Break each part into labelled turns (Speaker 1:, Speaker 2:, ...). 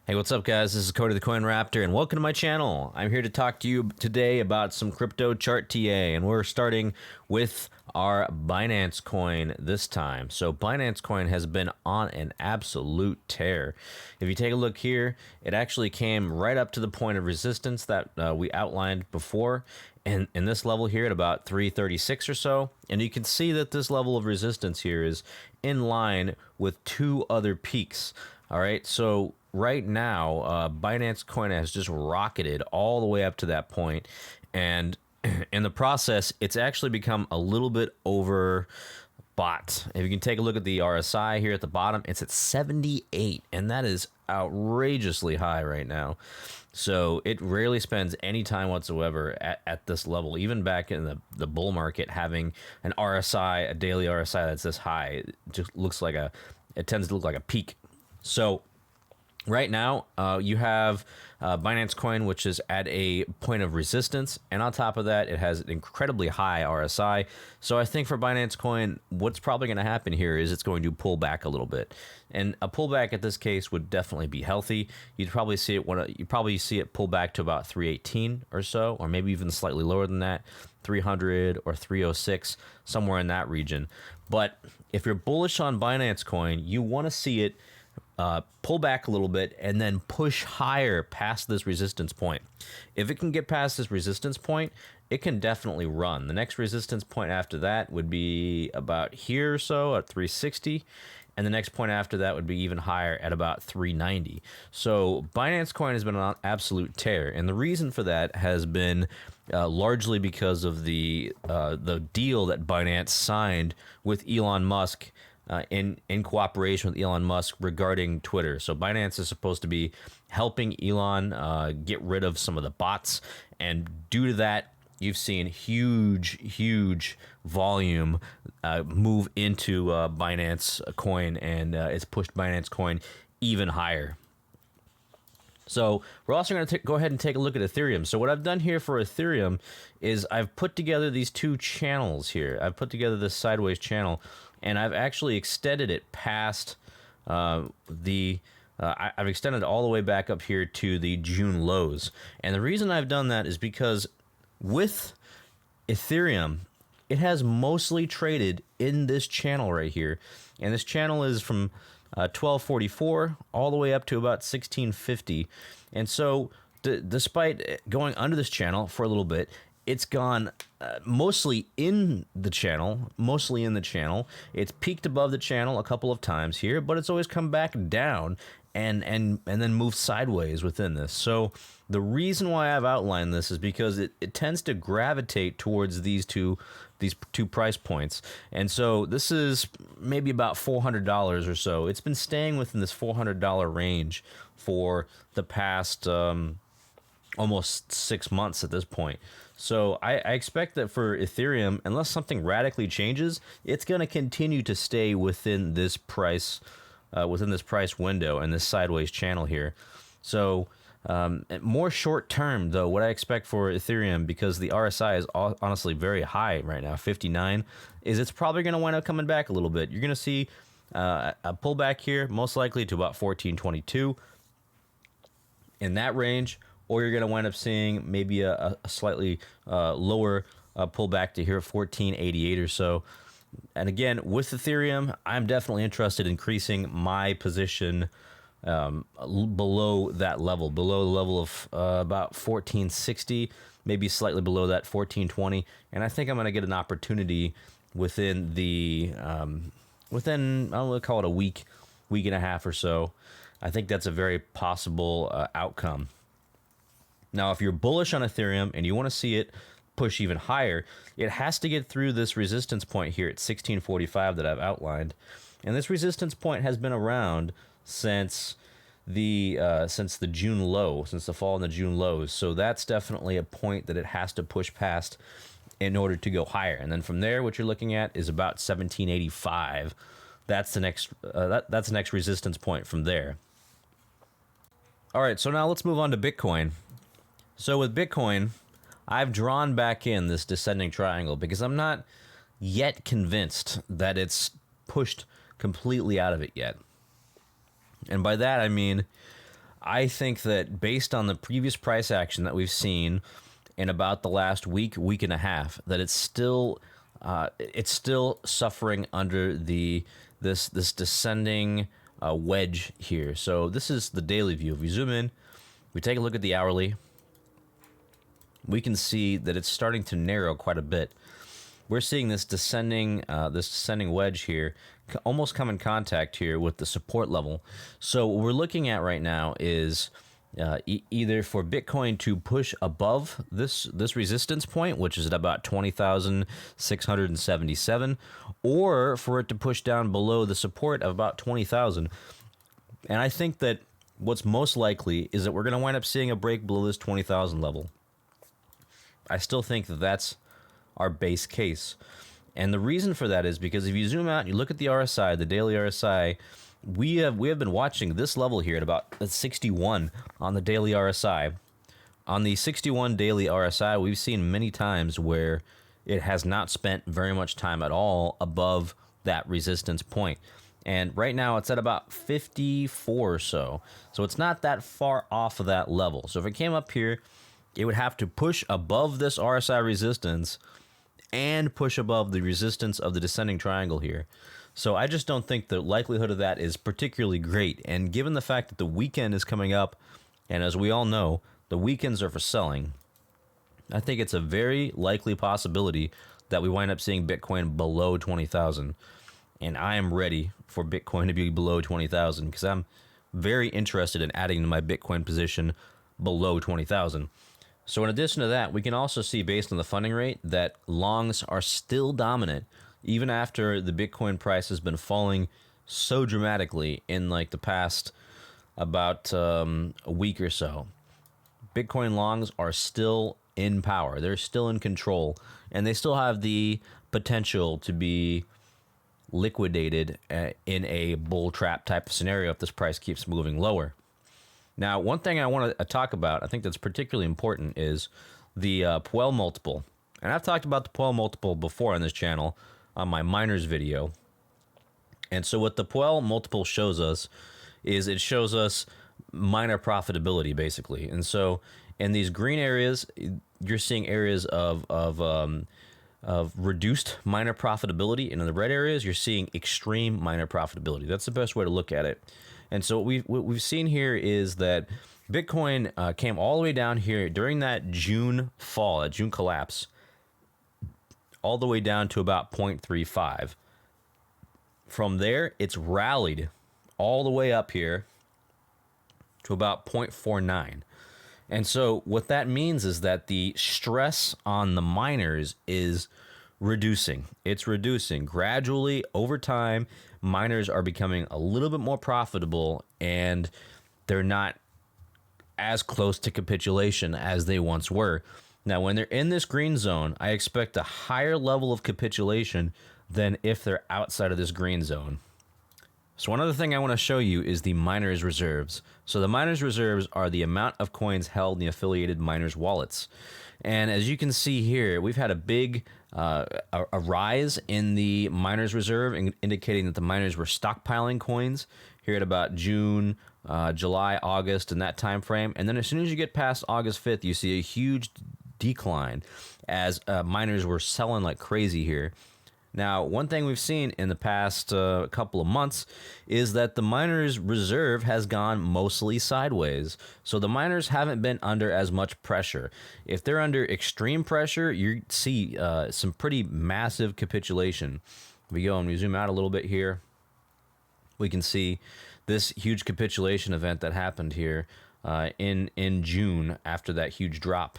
Speaker 1: Hey, what's up, guys? This is Cody the Coin Raptor, and welcome to my channel. I'm here to talk to you today about some crypto chart TA, and we're starting with our Binance coin this time. So Binance coin has been on an absolute tear. If you take a look here, it actually came right up to the point of resistance that we outlined before, and in this level here at about 336 or so. And you can see that this level of resistance here is in line with two other peaks. All right, so right now, Binance coin has just rocketed all the way up to that point, and in the process, it's actually become a little bit overbought. If you can take a look at the RSI here at the bottom, it's at 78, and that is outrageously high right now. So it rarely spends any time whatsoever at this level. Even back in the bull market, having an RSI, a daily RSI that's this high, it just looks like it tends to look like a peak. So right now, you have Binance coin, which is at a point of resistance, and on top of that, it has an incredibly high RSI. So I think for Binance coin, what's probably going to happen here is it's going to pull back a little bit, and a pullback at this case would definitely be healthy. You'd probably see it pull back to about 318 or so, or maybe even slightly lower than that, 300 or 306, somewhere in that region. But if you're bullish on Binance coin, you want to see it pull back a little bit and then push higher past this resistance point. If it can get past this resistance point, it can definitely run. The next resistance point after that would be about here or so at 360. And the next point after that would be even higher at about 390. So Binance coin has been an absolute tear. And the reason for that has been largely because of the deal that Binance signed with Elon Musk in cooperation with Elon Musk regarding Twitter. So Binance is supposed to be helping Elon get rid of some of the bots, and due to that, you've seen huge volume move into Binance coin, and it's pushed Binance coin even higher. So we're also going to go ahead and take a look at Ethereum. So what I've done here for Ethereum is I've put together these two channels here. I've put together this sideways channel, and I've actually extended it past I've extended it all the way back up here to the June lows. And the reason I've done that is because with Ethereum, it has mostly traded in this channel right here. And this channel is from 1244 all the way up to about 1650. And so despite going under this channel for a little bit, it's gone mostly in the channel. It's peaked above the channel a couple of times here, but it's always come back down and then moved sideways within this. So the reason why I've outlined this is because it tends to gravitate towards these two price points. And so this is maybe about $400 or so. It's been staying within this $400 range for the past almost 6 months at this point. So I expect that for Ethereum, unless something radically changes, it's going to continue to stay within this price window and this sideways channel here. So more short term, though, what I expect for Ethereum, because the RSI is honestly very high right now, 59, is it's probably going to wind up coming back a little bit. You're going to see a pullback here, most likely to about 1422 in that range, or you're going to wind up seeing maybe a slightly lower pullback to here, 1488 or so. And again, with Ethereum, I'm definitely interested in increasing my position below that level, below the level of about 1460, maybe slightly below that, 1420. And I think I'm going to get an opportunity within I'm going to call it a week and a half or so. I think that's a very possible outcome. Now, if you're bullish on Ethereum and you want to see it push even higher, it has to get through this resistance point here at 1645 that I've outlined. And this resistance point has been around since the June low, since the fall in the June lows. So that's definitely a point that it has to push past in order to go higher. And then from there, what you're looking at is about 1785. That's the next that's the next resistance point from there. All right, so now let's move on to Bitcoin. So with Bitcoin, I've drawn back in this descending triangle because I'm not yet convinced that it's pushed completely out of it yet. And by that, I mean, I think that based on the previous price action that we've seen in about the last week, week and a half, that it's still suffering under this descending wedge here. So this is the daily view. If we zoom in, we take a look at the hourly, we can see that it's starting to narrow quite a bit. We're seeing this descending wedge here almost come in contact here with the support level. So what we're looking at right now is either for Bitcoin to push above this resistance point, which is at about 20,677, or for it to push down below the support of about 20,000. And I think that what's most likely is that we're going to wind up seeing a break below this 20,000 level. I still think that that's our base case. And the reason for that is because if you zoom out and you look at the RSI, the daily RSI, we have been watching this level here at about 61 on the daily RSI. On the 61 daily RSI, we've seen many times where it has not spent very much time at all above that resistance point. And right now it's at about 54 or so. So it's not that far off of that level. So if it came up here, it would have to push above this RSI resistance and push above the resistance of the descending triangle here. So I just don't think the likelihood of that is particularly great. And given the fact that the weekend is coming up, and as we all know, the weekends are for selling, I think it's a very likely possibility that we wind up seeing Bitcoin below 20,000. And I am ready for Bitcoin to be below 20,000 because I'm very interested in adding to my Bitcoin position below 20,000. So in addition to that, we can also see based on the funding rate that longs are still dominant even after the Bitcoin price has been falling so dramatically in like the past about a week or so. Bitcoin longs are still in power. They're still in control, and they still have the potential to be liquidated in a bull trap type of scenario if this price keeps moving lower. Now, one thing I want to talk about, I think that's particularly important, is the Puel multiple. And I've talked about the Puel multiple before on this channel on my miners video. And so what the Puel multiple shows us is it shows us miner profitability, basically. And so in these green areas, you're seeing areas of reduced miner profitability. And in the red areas, you're seeing extreme miner profitability. That's the best way to look at it. And so what we've seen here is that Bitcoin came all the way down here during that June fall, that June collapse, all the way down to about 0.35. From there, it's rallied all the way up here to about 0.49. And so what that means is that the stress on the miners is reducing. It's reducing gradually over time. Miners are becoming a little bit more profitable, and they're not as close to capitulation as they once were. Now, when they're in this green zone, I expect a higher level of capitulation than if they're outside of this green zone. So one other thing I want to show you is the miners' reserves. So the miners' reserves are the amount of coins held in the affiliated miners' wallets. And as you can see here, we've had a big a rise in the miners' reserve, indicating that the miners were stockpiling coins here at about June, July, August, in that time frame. And then as soon as you get past August 5th, you see a huge decline as miners were selling like crazy here. Now, one thing we've seen in the past couple of months is that the miners' reserve has gone mostly sideways. So the miners haven't been under as much pressure. If they're under extreme pressure, you see some pretty massive capitulation. We go and we zoom out a little bit here. We can see this huge capitulation event that happened here in June after that huge drop.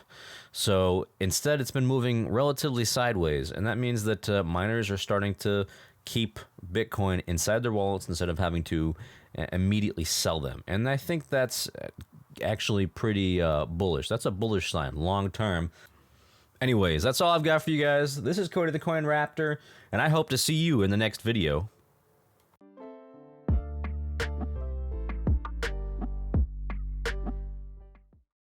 Speaker 1: So instead, it's been moving relatively sideways, and that means that miners are starting to keep Bitcoin inside their wallets instead of having to immediately sell them. And I think that's actually pretty bullish. That's a bullish sign long term. Anyways, that's all I've got for you guys. This is Cody the Coin Raptor, and I hope to see you in the next video.